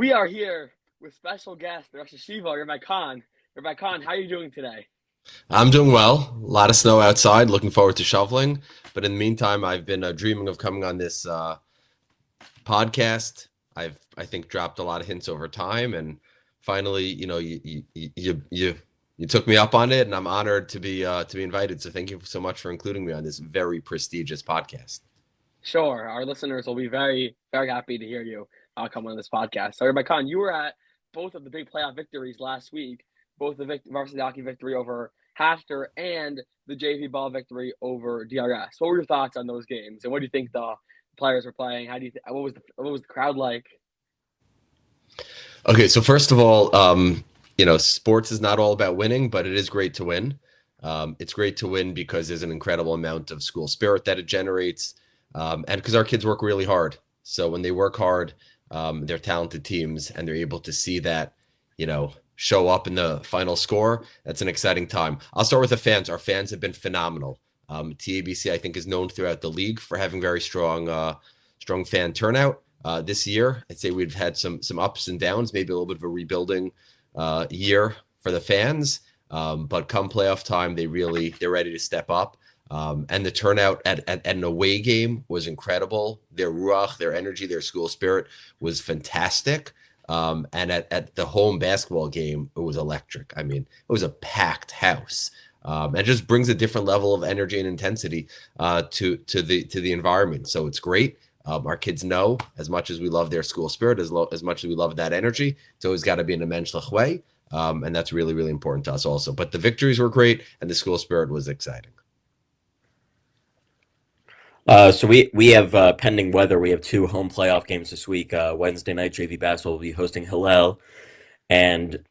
We are here with special guest, the Rosh Hashiva, Rabbi Kahn. Rabbi Kahn, how are you doing today? I'm doing well. A lot of snow outside. Looking forward to shoveling. But in the meantime, I've been dreaming of coming on this podcast. I think dropped a lot of hints over time, and finally, you took me up on it, and I'm honored to be invited. So thank you so much for including me on this very prestigious podcast. Sure, our listeners will be very, very happy to hear you come on this podcast. So, Rabbi Kahn, you were at both of the big playoff victories last week, both the varsity hockey victory over Hafter and the JV ball victory over DRS. What were your thoughts on those games, and what do you think the players were playing? How do you what was the crowd like? Okay, so first of all, sports is not all about winning, but it is great to win. It's great to win because there's an incredible amount of school spirit that it generates, and because our kids work really hard. So when they work hard, they're talented teams, and they're able to see that, show up in the final score. That's an exciting time. I'll start with the fans. Our fans have been phenomenal. TABC, I think, is known throughout the league for having very strong fan turnout. This year, I'd say we've had some ups and downs, maybe a little bit of a rebuilding year for the fans. But come playoff time, they're ready to step up. And the turnout at an away game was incredible. Their ruach, their energy, their school spirit was fantastic. And at the home basketball game, it was electric. I mean, it was a packed house. And it just brings a different level of energy and intensity to the environment. So it's great. Our kids know, as much as we love their school spirit, as much as we love that energy, it's always got to be in a menschlich way. And that's really, really important to us also. But the victories were great, and the school spirit was exciting. So we have pending weather. We have two home playoff games this week. Wednesday night, JV basketball will be hosting Hillel, and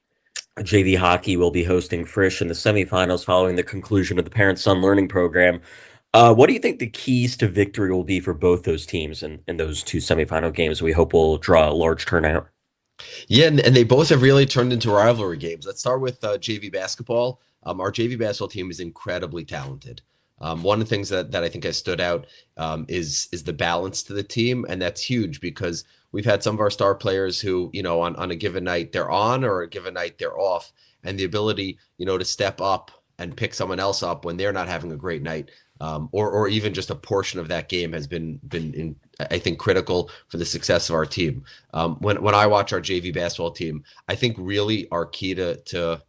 JV hockey will be hosting Frisch in the semifinals following the conclusion of the parent-son learning program. What do you think the keys to victory will be for both those teams in those two semifinal games? We hope will draw a large turnout. Yeah, and they both have really turned into rivalry games. Let's start with JV basketball. Our JV basketball team is incredibly talented. One of the things that I think has stood out is the balance to the team, and that's huge because we've had some of our star players who, on a given night they're on or a given night they're off, and the ability, to step up and pick someone else up when they're not having a great night, or even just a portion of that game has been I think critical for the success of our team. When I watch our JV basketball team, I think really our key to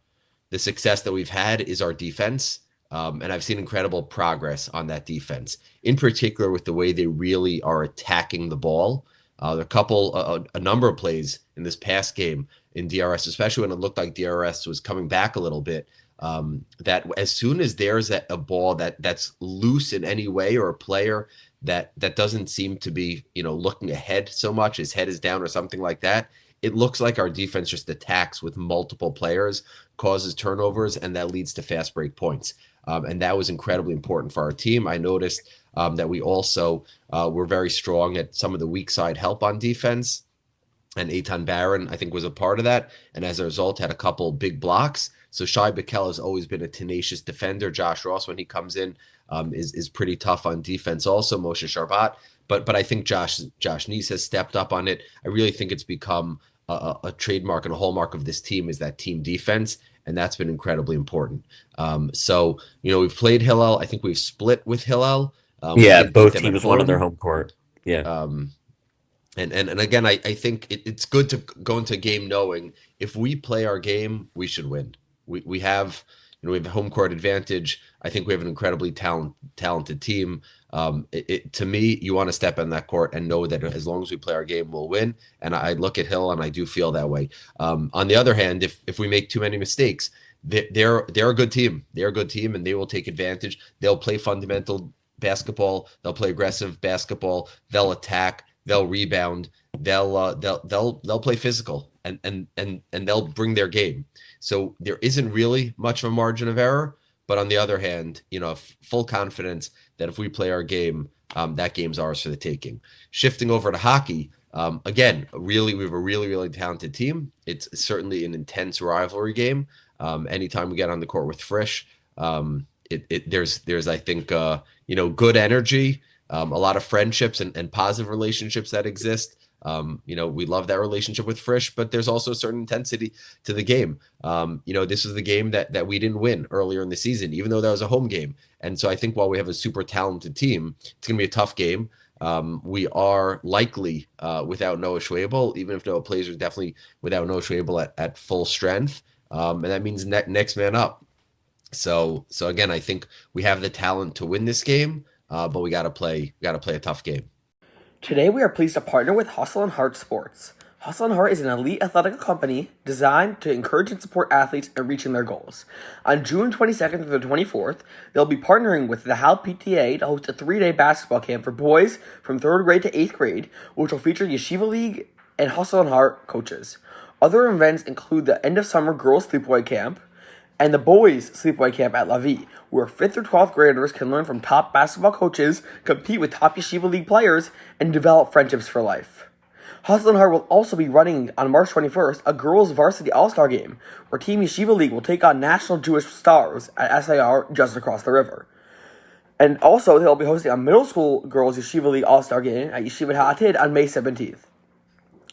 the success that we've had is our defense. And I've seen incredible progress on that defense, in particular with the way they really are attacking the ball. There are a number of plays in this past game in DRS, especially when it looked like DRS was coming back a little bit. That as soon as there's a ball that's loose in any way, or a player that doesn't seem to be looking ahead so much, his head is down or something like that, it looks like our defense just attacks with multiple players, causes turnovers, and that leads to fast break points. And that was incredibly important for our team. I noticed that we also were very strong at some of the weak side help on defense. And Eitan Barron, I think, was a part of that. And as a result, had a couple big blocks. So Shai Bikel has always been a tenacious defender. Josh Ross, when he comes in, is pretty tough on defense also. Moshe Sharbat. But I think Josh Neese has stepped up on it. I really think it's become a trademark and a hallmark of this team is that team defense. And that's been incredibly important. So, we've played Hillel. I think we've split with Hillel. We Yeah, did beat both them at teams won on their home. home court. Yeah. And again, I think it's good to go into a game knowing if we play our game, we should win. We have, we have a home court advantage. I think we have an incredibly talented team. To me, you want to step in that court and know that as long as we play our game, we'll win. And I look at Hill and I do feel that way. On the other hand, if we make too many mistakes, they're a good team. They're a good team, and they will take advantage. They'll play fundamental basketball. They'll play aggressive basketball. They'll attack. They'll rebound. They'll play physical, and they'll bring their game. So there isn't really much of a margin of error. But on the other hand, full confidence that if we play our game, that game's ours for the taking. Shifting over to hockey, again, we have a really, really talented team. It's certainly an intense rivalry game. Anytime we get on the court with Frisch, there's I think good energy, a lot of friendships and positive relationships that exist. We love that relationship with Frisch, but there's also a certain intensity to the game. This is the game that we didn't win earlier in the season, even though that was a home game. And so I think while we have a super talented team, it's going to be a tough game. We are likely without Noah Schwabel, even if Noah plays, we're definitely without Noah Schwabel at full strength. And that means next man up. So again, I think we have the talent to win this game, but we got to play a tough game. Today we are pleased to partner with Hustle and Heart Sports. Hustle and Heart is an elite athletic company designed to encourage and support athletes in reaching their goals. On June 22nd through the 24th, they'll be partnering with the HAL PTA to host a 3-day basketball camp for boys from 3rd grade to 8th grade, which will feature Yeshiva League and Hustle and Heart coaches. Other events include the end of summer girls sleepaway camp and the boys sleepaway camp at Lavi, where 5th through 12th graders can learn from top basketball coaches, compete with top Yeshiva League players, and develop friendships for life. Hustle and Heart will also be running on March 21st a girls varsity all-star game, where Team Yeshiva League will take on National Jewish Stars at SIR just across the river. And also, they'll be hosting a middle school girls Yeshiva League all-star game at Yeshiva Ha'atid on May 17th.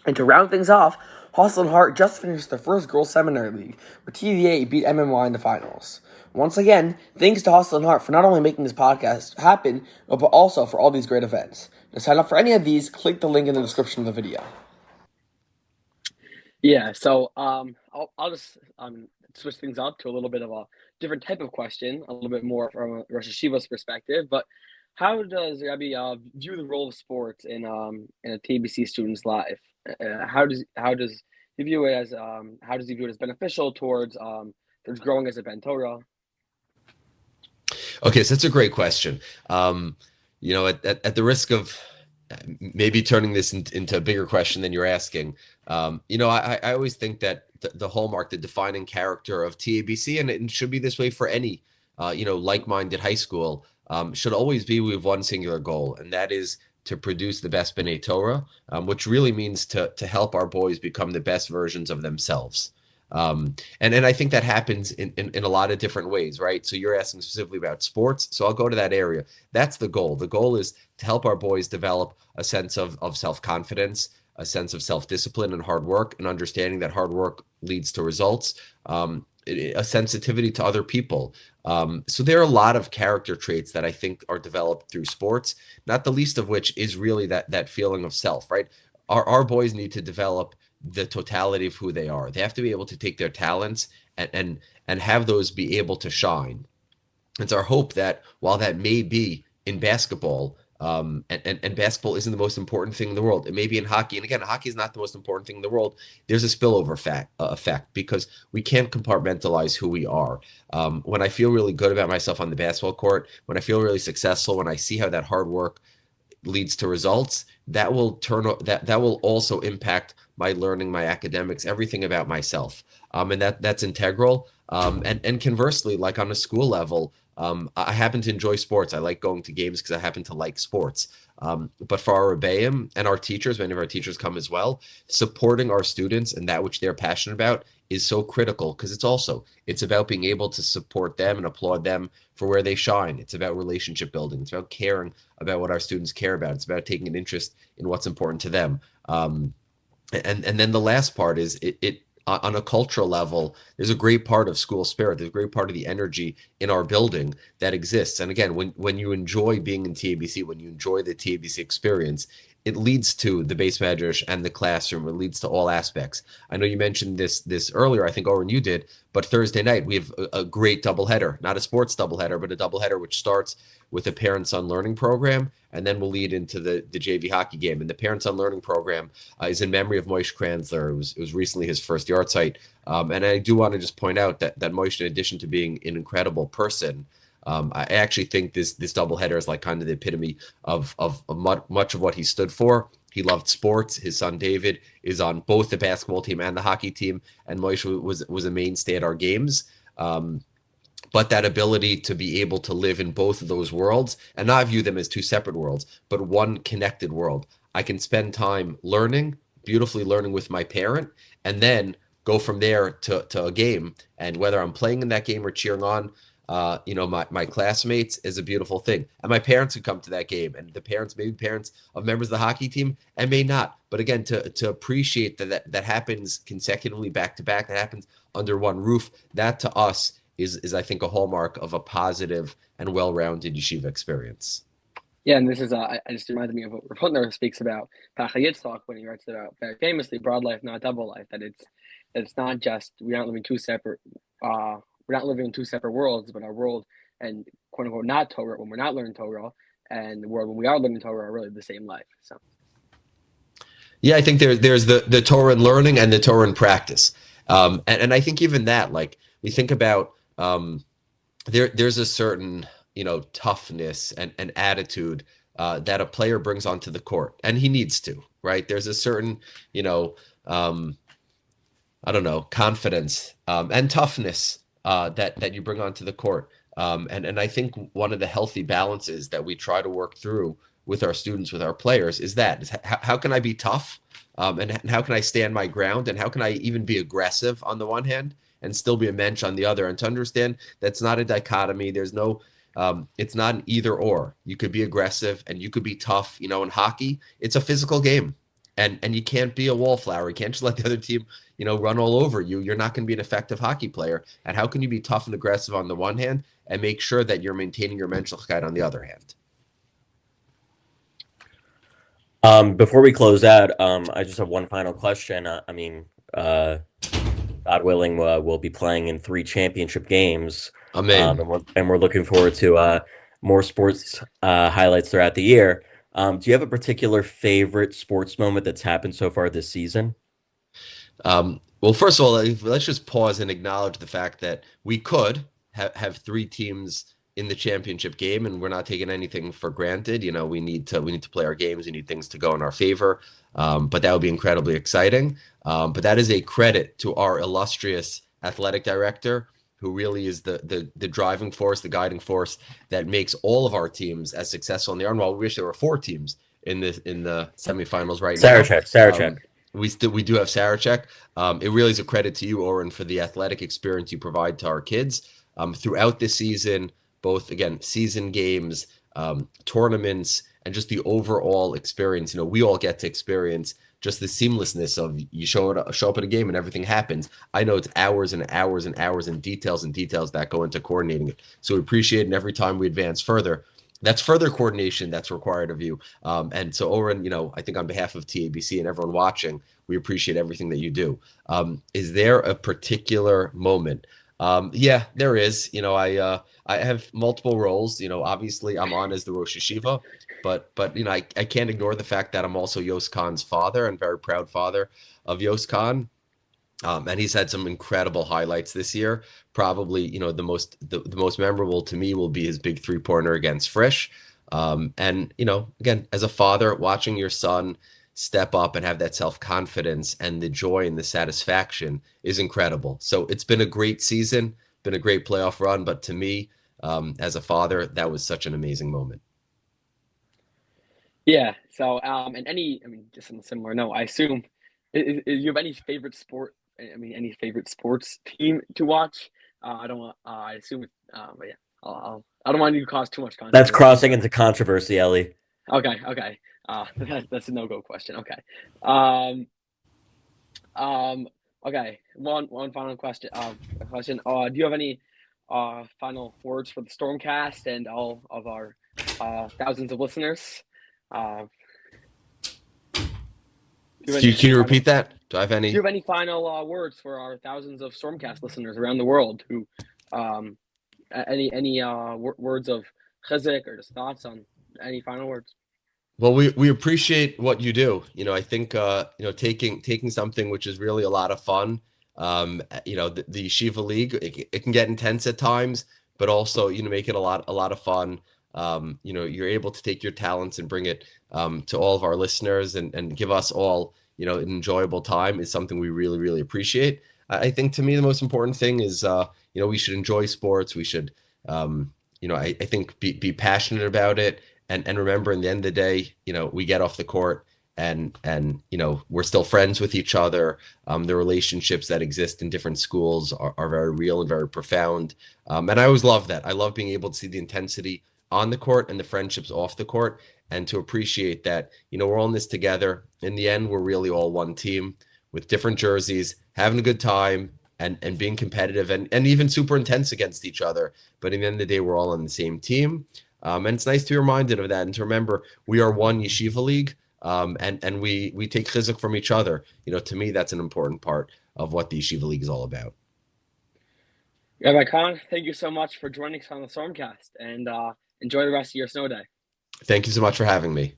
And to round things off, Hustle and Heart just finished their first girls seminary league, where TVA beat MMY in the finals. Once again, thanks to Hustle and Heart for not only making this podcast happen, but also for all these great events. To sign up for any of these, click the link in the description of the video. Yeah, so I'll just switch things up to a little bit of a different type of question, a little bit more from Rosh Hashiva's perspective. But how does Rabbi view the role of sports in a TBC student's life? How does he view it as beneficial towards growing as a Ben Torah? Okay, so that's a great question. At the risk of maybe turning this into a bigger question than you're asking, I always think that the hallmark, the defining character of TABC, and it should be this way for any, like-minded high school, should always be we have one singular goal, and that is to produce the best B'nai Torah, which really means to help our boys become the best versions of themselves. And I think that happens in a lot of different ways, right? So you're asking specifically about sports, so I'll go to that area. That's the goal. The goal is to help our boys develop a sense of self-confidence, a sense of self-discipline and hard work, and understanding that hard work leads to results, a sensitivity to other people. So there are a lot of character traits that I think are developed through sports, not the least of which is really that feeling of self, right? Our boys need to develop the totality of who they are. They have to be able to take their talents and have those be able to shine. It's our hope that while that may be in basketball, and basketball isn't the most important thing in the world, it may be in hockey. And again, hockey is not the most important thing in the world. There's a spillover effect because we can't compartmentalize who we are. When I feel really good about myself on the basketball court, when I feel really successful, when I see how that hard work leads to results, that will also impact my learning, my academics, everything about myself, and that's integral. And conversely, like on a school level, I happen to enjoy sports. I like going to games because I happen to like sports. But for our Rebbeim and our teachers, many of our teachers come as well, supporting our students and that which they're passionate about is so critical because it's about being able to support them and applaud them for where they shine. It's about relationship building. It's about caring about what our students care about. It's about taking an interest in what's important to them. And then the last part is it on a cultural level, there's a great part of school spirit. There's a great part of the energy in our building that exists. And again, when you enjoy being in TABC, when you enjoy the TABC experience, it leads to the base medrash and the classroom. It leads to all aspects. I know you mentioned this earlier. I think, Oren, you did. But Thursday night, we have a great doubleheader, not a sports doubleheader, but a doubleheader which starts with a Parents on Learning program, and then we'll lead into the JV hockey game. And the Parents on Learning program is in memory of Moshe Kranzler. It was recently his first yard site. And I do want to just point out that Moshe, in addition to being an incredible person, I actually think this doubleheader is like kind of the epitome of much of what he stood for. He loved sports. His son David is on both the basketball team and the hockey team, and Moshe was a mainstay at our games. But that ability to be able to live in both of those worlds and not view them as two separate worlds, but one connected world. I can spend time beautifully learning with my parent, and then go from there to a game. And whether I'm playing in that game or cheering on, my classmates is a beautiful thing. And my parents could come to that game, and the parents, maybe parents of members of the hockey team, and may not. But again, to appreciate that happens consecutively back to back, that happens under one roof, that to us is I think a hallmark of a positive and well-rounded yeshiva experience. Yeah, and this is I just reminded me of what Rav Hutner speaks about Pacha Yitzchak when he writes about very famously broad life, not double life. That it's not just we're not living in two separate worlds, but our world and quote unquote not Torah when we're not learning Torah, and the world when we are learning Torah are really the same life. So Yeah, I think there's the Torah in learning and the Torah in practice, and I think even that, like we think about, there's a certain toughness and attitude that a player brings onto the court, and he needs to, right? There's a certain I don't know, confidence and toughness that you bring onto the court, and I think one of the healthy balances that we try to work through with our students, with our players, is how can I be tough, and how can I stand my ground, and how can I even be aggressive on the one hand and still be a mensch on the other, and to understand that's not a dichotomy. There's no it's not an either or. You could be aggressive and you could be tough. In hockey, it's a physical game, and you can't be a wallflower. You can't just let the other team run all over you. You're not going to be an effective hockey player. And how can you be tough and aggressive on the one hand and make sure that you're maintaining your menschlichkeit on the other hand? Before we close out, I just have one final question. God willing, we'll be playing in 3 championship games. Amen. And we're looking forward to more sports highlights throughout the year. Do you have a particular favorite sports moment that's happened so far this season? Well, first of all, let's just pause and acknowledge the fact that we could have 3 teams in the championship game, and we're not taking anything for granted. We need to play our games. We need things to go in our favor. But that would be incredibly exciting. But that is a credit to our illustrious athletic director, who really is the driving force, the guiding force that makes all of our teams as successful in the Well, we wish there were 4 teams in the semifinals right now. Sarachek. We do have Sarachek. It really is a credit to you, Oren, for the athletic experience you provide to our kids throughout the season, both, again, season games, tournaments, and just the overall experience. We all get to experience just the seamlessness of you show up at a game and everything happens. I know it's hours and hours and hours and details that go into coordinating it. So we appreciate it, and every time we advance further, that's further coordination that's required of you. And so, Oren, I think on behalf of TABC and everyone watching, we appreciate everything that you do. Is there a particular moment? Yeah, there is. I have multiple roles. Obviously I'm on as the Rosh Yeshiva, but I can't ignore the fact that I'm also Yos Kahn's father and very proud father of Yos Kahn. And he's had some incredible highlights this year. Probably, the most memorable to me will be his big 3-pointer against Frisch. And again, as a father, watching your son step up and have that self-confidence and the joy and the satisfaction is incredible. So it's been a great season, been a great playoff run, but to me, as a father, that was such an amazing moment. yeah. So just on a similar note, I assume you have any favorite sport? Any favorite sports team to watch? I don't want. I assume. But yeah, I don't want you to cause too much controversy. That's crossing into controversy, Ellie. Okay. That's a no-go question. Okay. Okay. One final question. Do you have any final words for the Stormcast and all of our thousands of listeners? Can you repeat that? Do I have any? Do you have any final words for our thousands of Stormcast listeners around the world? Who, any words of chizuk or just thoughts on any final words? Well, we appreciate what you do. I think taking something which is really a lot of fun. The Yeshiva League, it can get intense at times, but also make it a lot of fun. You're able to take your talents and bring it to all of our listeners and give us all an enjoyable time is something we really, really appreciate. I think to me the most important thing is we should enjoy sports. We should I think be passionate about it. And remember, in the end of the day, we get off the court and we're still friends with each other. The relationships that exist in different schools are very real and very profound. And I always love that. I love being able to see the intensity on the court and the friendships off the court, and to appreciate that, we're all in this together. In the end, we're really all one team with different jerseys, having a good time and being competitive and even super intense against each other. But in the end of the day, we're all on the same team. And it's nice to be reminded of that and to remember we are one yeshiva league. And we take chizuk from each other. To me, that's an important part of what the yeshiva league is all about. Rabbi Kahn, thank you so much for joining us on the Stormcast, and enjoy the rest of your snow day. Thank you so much for having me.